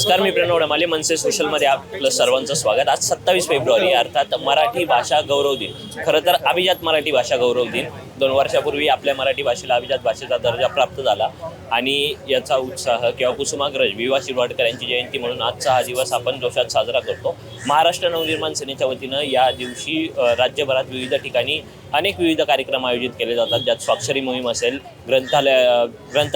नमस्कार, मी प्रणव डमाले. मनसे सोशलमध्ये आपलं सर्वांचं स्वागत. आज 27 फेब्रुवारी अर्थात मराठी भाषा गौरव दिन. खरं तर अभिजात मराठी भाषा गौरव दिन. 2 वर्षापूर्वी आपल्या मराठी भाषेला अभिजात भाषेचा दर्जा प्राप्त झाला आणि याचा उत्साह किंवा कुसुमाग्रज वि वा शिरवाडकर यांची जयंती म्हणून आजचा हा दिवस आपण जोशात साजरा करतो. महाराष्ट्र नवनिर्माण सेनेच्या वतीनं या दिवशी राज्यभरात विविध ठिकाणी अनेक विविध कार्यक्रम आयोजित केले जातात, ज्यात स्वाक्षरी मोहीम असेल,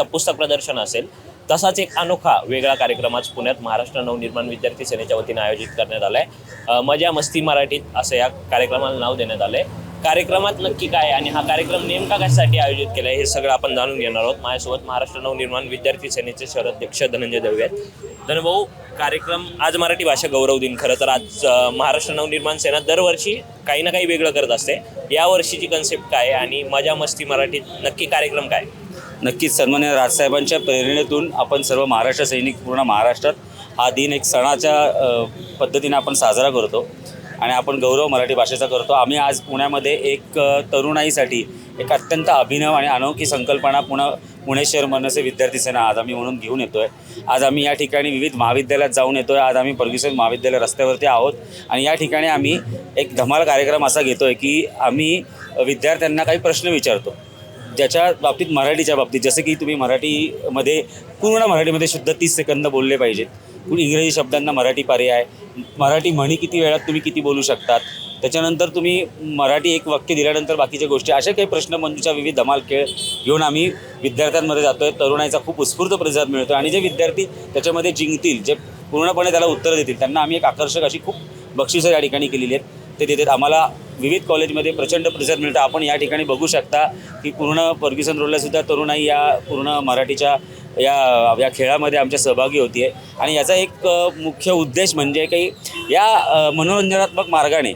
पुस्तक प्रदर्शन असेल. तसाच एक अनोखा वेगळा कार्यक्रम आज पुण्यात महाराष्ट्र नवनिर्माण विद्यार्थी सेनेच्या वतीने आयोजित करण्यात आला आहे. मजा मस्ती मराठीत असं या कार्यक्रमाला नाव देण्यात आलं आहे. कार्यक्रमात नक्की काय आणि हा कार्यक्रम नेमका कशासाठी आयोजित केला आहे हे सगळं आपण जाणून घेणार आहोत. माझ्यासोबत महाराष्ट्र नवनिर्माण विद्यार्थी सेनेचे शहराध्यक्ष धनंजय दळवी आहेत. धनभाऊ, कार्यक्रम आज मराठी भाषा गौरव दिन. खरं तर आज महाराष्ट्र नवनिर्माण सेना दरवर्षी काही ना काही वेगळं करत असते. या वर्षीची कन्सेप्ट काय आणि मजा मस्ती मराठीत नक्की कार्यक्रम काय? नक्कीच सन्माननीय राजसाहेबांच्या प्रेरणेतून आपण सर्व महाराष्ट्र सैनिक पूर्ण महाराष्ट्रात हा दिन एक सणाच्या पद्धतीने आपण साजरा करतो आणि आपण गौरव मराठी भाषेचा करतो. आम्ही आज पुण्यामध्ये एक तरुणाईसाठी एक अत्यंत अभिनव आणि अनोखी संकल्पना पुणे शहर मनसे विद्यार्थी सेना आज आम्ही म्हणून घेऊन येतो आहे. आज आम्ही या ठिकाणी विविध महाविद्यालयात जाऊन येतो आहे. आज आम्ही फर्ग्युसन महाविद्यालय रस्त्यावरती आहोत आणि या ठिकाणी आम्ही एक धमाल कार्यक्रम असा घेतो आहे की आम्ही विद्यार्थ्यांना काही प्रश्न विचारतो ज्याच्या बाबतीत मराठीच्या बाबतीत, जसं की तुम्ही पूर्ण मराठीमध्ये शुद्ध 30 सेकंद बोलले पाहिजेत. इंग्रजी शब्दांना मराठी पर्याय, मराठी म्हणी किती वेळात तुम्ही किती बोलू शकतात, त्याच्यानंतर तुम्ही मराठी एक वाक्य दिल्यानंतर बाकीच्या गोष्टी, अशा काही प्रश्नमंजुषा विविध धमाल खेळ घेऊन आम्ही विद्यार्थ्यांमध्ये जातो आहे. तरुणाईचा खूप उत्स्फूर्त प्रतिसाद मिळतो आणि जे विद्यार्थी त्याच्यामध्ये जिंकतील, जे पूर्णपणे त्याला उत्तरं देतील, त्यांना आम्ही एक आकर्षक अशी खूप बक्षिसं या ठिकाणी केलेली आहेत. ते देतात. आम्हाला विविध कॉलेजमध्ये प्रचंड प्रतिसाद मिळतो. आपण या ठिकाणी बघू शकता की पूर्ण फर्ग्युसन रोडलासुद्धा तरुणाई या पूर्ण मराठीच्या या खेळामध्ये आमच्या सहभागी होती आहे आणि याचा एक मुख्य उद्देश म्हणजे काही या मनोरंजनात्मक मार्गाने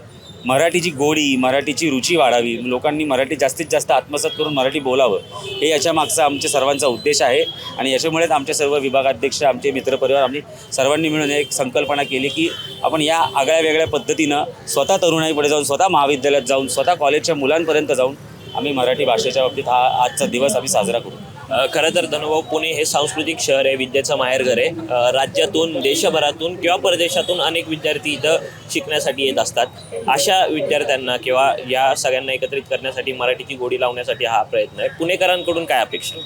मराठीची गोडी, मराठीची रुची वाढावी, लोकांनी मराठी जास्तीत जास्त आत्मसात करून मराठी बोलावं, हे याच्या मागचा आमच्या सर्वांचा उद्देश आहे. आणि याच्यामुळेच आमचे सर्व विभागाध्यक्ष, आमचे मित्रपरिवार, आम्ही सर्वांनी मिळून एक संकल्पना केली की आपण या आगळ्या वेगळ्या पद्धतीनं स्वतः तरुणाईपुढे जाऊन, स्वतः महाविद्यालयात जाऊन, स्वतः कॉलेजच्या मुलांपर्यंत जाऊन आम्ही मराठी भाषेच्या बाबतीत हा आजचा दिवस आम्ही साजरा करू. खरं तर धनुभाऊ, पुणे हे सांस्कृतिक शहर आहे, विद्येचं माहेरघर आहे. राज्यातून, देशभरातून किंवा परदेशातून अनेक विद्यार्थी इथं शिकण्यासाठी येत असतात. अशा विद्यार्थ्यांना किंवा या सगळ्यांना एकत्रित करण्यासाठी, मराठीची गोडी लावण्यासाठी हा प्रयत्न आहे. पुणेकरांकडून काय अपेक्षा?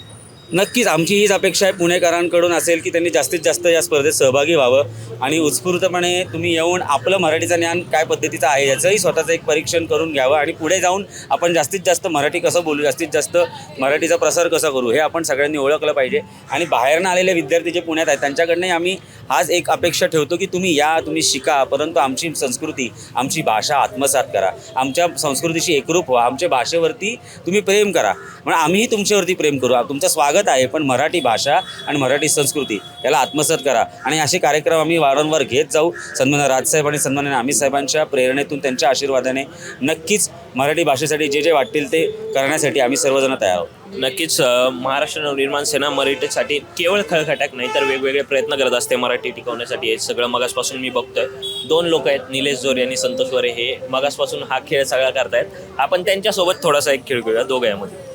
नक्कीच आमची हीच अपेक्षा आहे पुणेकरांकडून असेल की त्यांनी जास्तीत जास्त या स्पर्धेत सहभागी व्हावं आणि उत्स्फूर्तपणे तुम्ही येऊन आपलं मराठीचं ज्ञान काय पद्धतीचं आहे याचंही स्वतःचं एक परीक्षण करून घ्यावं आणि पुढे जाऊन आपण जास्तीत जास्त मराठी कसं बोलू, जास्तीत जास्त मराठीचा प्रसार कसा करू, हे आपण सगळ्यांनी ओळखलं पाहिजे. आणि बाहेरनं आलेले विद्यार्थी जे पुण्यात आहेत त्यांच्याकडनंही आम्ही आज एक अपेक्षा ठेवतो की तुम्ही या, तुम्ही शिका, परंतु आमची संस्कृती, आमची भाषा आत्मसात करा, आमच्या संस्कृतीशी एकरूप व्हा, आमच्या भाषेवरती तुम्ही प्रेम करा, म्हणून आम्हीही तुमच्यावरती प्रेम करू. तुमचं स्वागत आहे, पण मराठी भाषा आणि मराठी संस्कृती याला आत्मसात करा. आणि असे कार्यक्रम आम्ही वारंवार घेत जाऊ. सन्माननीय राजसाहेब आणि सन्माननीय अमित साहेबांच्या प्रेरणेतून, त्यांच्या आशीर्वादाने नक्कीच मराठी भाषेसाठी जे जे वाटतील ते करण्यासाठी आम्ही सर्वजण तयार आहोत. नक्कीच महाराष्ट्र नवनिर्माण सेना मराठीसाठी केवळ खळखटाक नाही तर वेगवेगळे प्रयत्न करत असते मराठी टिकवण्यासाठी. हे सगळं मगासपासून मी बघतोय. 2 लोक आहेत, निलेश जोरे आणि संतोष वरे, हे मगासपासून हा खेळ सगळा करतायत. आपण त्यांच्यासोबत थोडासा एक खेळ खेळूया दोघांमध्ये.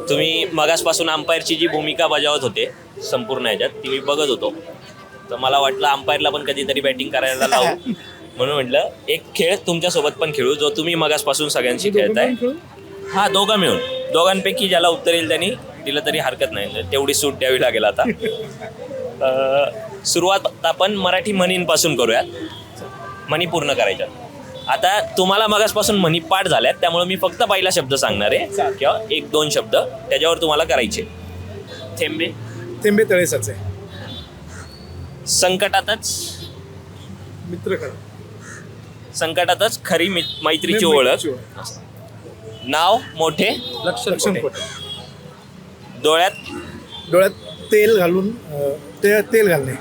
तुम्ही मगासपासून अंपायरची जी भूमिका बजावत होते संपूर्ण ह्याच्यात, ती मी बघत होतो, तर मला वाटलं अंपायरला पण कधीतरी बॅटिंग करायला लावू, म्हणून म्हटलं एक खेळ तुमच्यासोबत पण खेळू जो तुम्ही मगासपासून सगळ्यांशी खेळताय. हा, दोघं मिळून, दोघांपैकी ज्याला उत्तर येईल त्यांनी दिलं तरी हरकत नाही, तेवढी सूट द्यावी लागेल. आता सुरुवात आपण मराठी म्हणींपासून करूयात. म्हणी पूर्ण करायच्या. आता तुम्हाला मगासपासून म्हणी पाठ झाल्यात, त्यामुळे मी फक्त पहिला शब्द सांगणार आहे किंवा 1-2 शब्द त्याच्यावर तुम्हाला करायचे. थेंबे थेंबे तळे साचे. संकटातच मित्र खरा. संकटातच खरी मैत्रीची ओळख. नाव मोठे लक्षण खोटे. डोळ्यात तेल घालून तेल घालणे.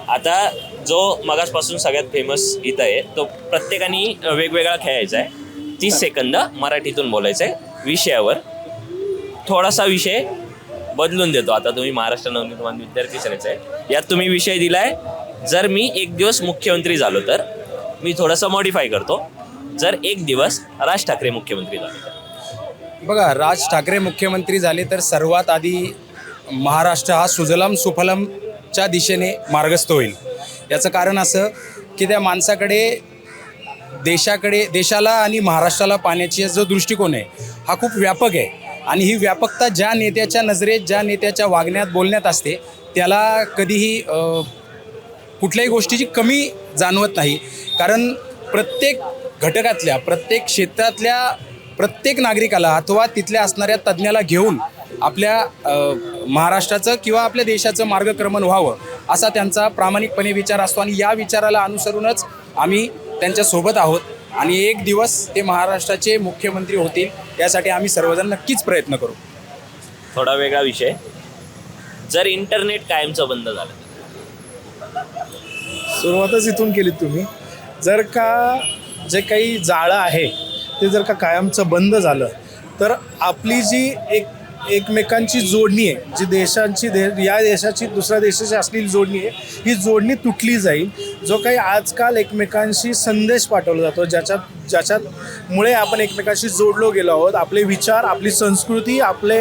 आता जो मगासपासून सगळ्यात फेमस इथं आहे तो प्रत्येकाने वेगवेगळा खेळायचा आहे. 30 सेकंद मराठीतून बोलायचं आहे विषयावर. थोडासा विषय बदलून देतो. आता तुम्ही महाराष्ट्र नवनिर्माण विद्यार्थी सेनेचा आहे, यात तुम्ही विषय दिलाय, जर मी एक दिवस मुख्यमंत्री झालो तर. मी थोडंसं मॉडिफाय करतो, जर एक दिवस राज ठाकरे मुख्यमंत्री झाले तर. बघा, राज ठाकरे मुख्यमंत्री झाले तर सर्वात आधी महाराष्ट्र हा सुजलाम सुफलामच्या दिशेने मार्गस्थ होईल. याचं कारण असं की त्या माणसाकडे देशाला आणि महाराष्ट्राला पाण्याचा जो दृष्टिकोन आहे हा खूप व्यापक आहे. आणि ही व्यापकता ज्या नेत्याच्या नजरेत, ज्या नेत्याच्या वागण्यात बोलण्यात असते त्याला कधीही कुठल्याही गोष्टीची कमी जाणवत नाही. कारण प्रत्येक घटकातल्या, प्रत्येक क्षेत्रातल्या प्रत्येक नागरिकाला अथवा तिथल्या असणाऱ्या तज्ज्ञाला घेऊन आपल्या महाराष्ट्राचं किंवा आपल्या देशाचं मार्गक्रमण व्हावं असा त्यांचा प्रामाणिकपणे विचार असतो. आणि या विचाराला अनुसरूनच आम्ही त्यांच्यासोबत आहोत. आणि एक दिवस ते महाराष्ट्राचे मुख्यमंत्री होतील यासाठी आम्ही सर्वजण नक्कीच प्रयत्न करू. थोडा वेगळा विषय, जर इंटरनेट कायमचं बंद झालं, सुरुवातच इथून केली तुम्ही. जर का जे काही जाळं आहे ते जर का कायमचं बंद झालं तर आपली जी एकमेकांची जोडणी आहे, जी या देशाची दुसऱ्या देशाची असलेली जोडणी आहे, ही जोडणी तुटली जाईल. जो काही आजकाल एकमेकांशी संदेश पाठवला जातो, ज्याच्यामुळे आपण एकमेकांशी जोडलो गेलो आहोत. आपले विचार, आपली संस्कृती, आपले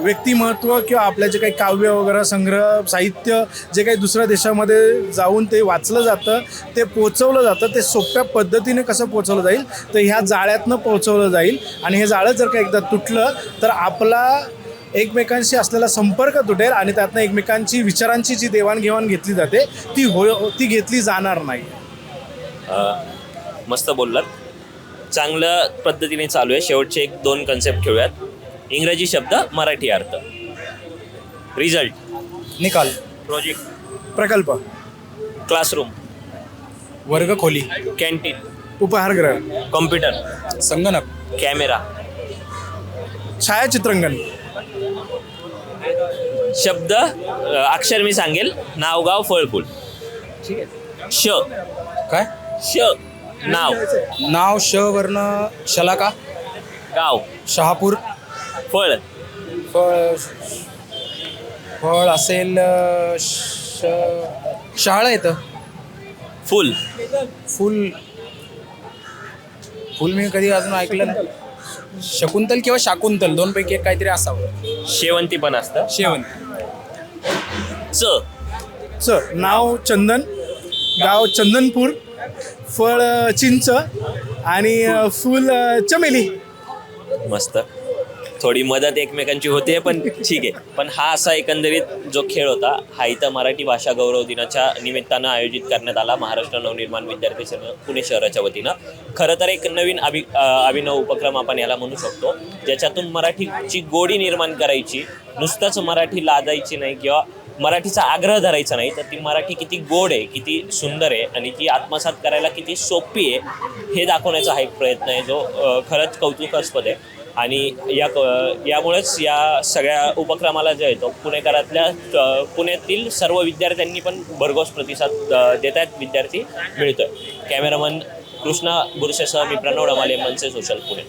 व्यक्तिमत्व किंवा आपल्या जे काही काव्य वगैरे संग्रह, साहित्य जे काही दुसऱ्या देशामध्ये जाऊन ते वाचलं जातं, ते पोचवलं जातं, ते सोप्या पद्धतीने कसं पोचवलं जाईल तर ह्या जाळ्यातनं पोचवलं जाईल. आणि हे जाळं जर का एकदा तुटलं तर आपला एकमेकांशी असलेला संपर्क तुटेल आणि त्यातनं एकमेकांची विचारांची जी देवाणघेवाण घेतली जाते ती घेतली जाणार नाही. मस्त बोललात, चांगल्या पद्धतीने चालू आहे. शेवटचे 1-2 कन्सेप्ट खेळूयात. इंग्रजी शब्द, मराठी अर्थ. रिझल्ट, निकाल, प्रोजेक्ट, प्रकल्प, क्लासरूम, वर्गखोली, कॅन्टीन, उपहारगृह, कॉम्प्युटर, संगणक, कॅमेरा. छायाचित्रंगण. शब्द, अक्षर मी सांगेल, नाव, गाव, फळ, फूल. ठीक आहे. श, काय श, नाव, श वर्ण शलाका, गाव, शहापूर, फळ, फळ असेल शहाळं येतं. फूल, फुल मी कधी अजून ऐकलं नाही. शकुंतल किंवा शाकुंतल दोनपैकी एक काहीतरी असावं. शेवंती पण असतं. शेवंत. नाव चंदन, गाव चंदनपूर, फळ चिंच आणि फूल चमेली. मस्त, थोडी मदत एकमेकांची होते पण ठीक आहे. पण हा असा एकंदरीत जो खेळ होता हा इथं मराठी भाषा गौरव दिनाच्या निमित्तानं आयोजित करण्यात आला महाराष्ट्र नवनिर्माण विद्यार्थी संघ पुणे शहराच्या वतीनं. खरं तर एक नवीन अभिनव उपक्रम आपण याला म्हणू शकतो, ज्याच्यातून मराठीची गोडी निर्माण करायची, नुसतंच मराठी लादायची नाही किंवा मराठीचा आग्रह धरायचा नाही, तर ती मराठी किती गोड आहे, किती सुंदर आहे आणि ती आत्मसात करायला किती सोपी आहे हे दाखवण्याचा हा एक प्रयत्न आहे जो खरंच कौतुकास्पद आहे. आणि यामुळेच या सगळ्या उपक्रमाला जे आहे तो पुण्यातील सर्व विद्यार्थ्यांनी पण भरघोस प्रतिसाद देत आहेत, विद्यार्थी मिळतोय. कॅमेरामन कृष्णा बुरशेसह मी प्रणव डमाले, मनसे सोशल, पुणे.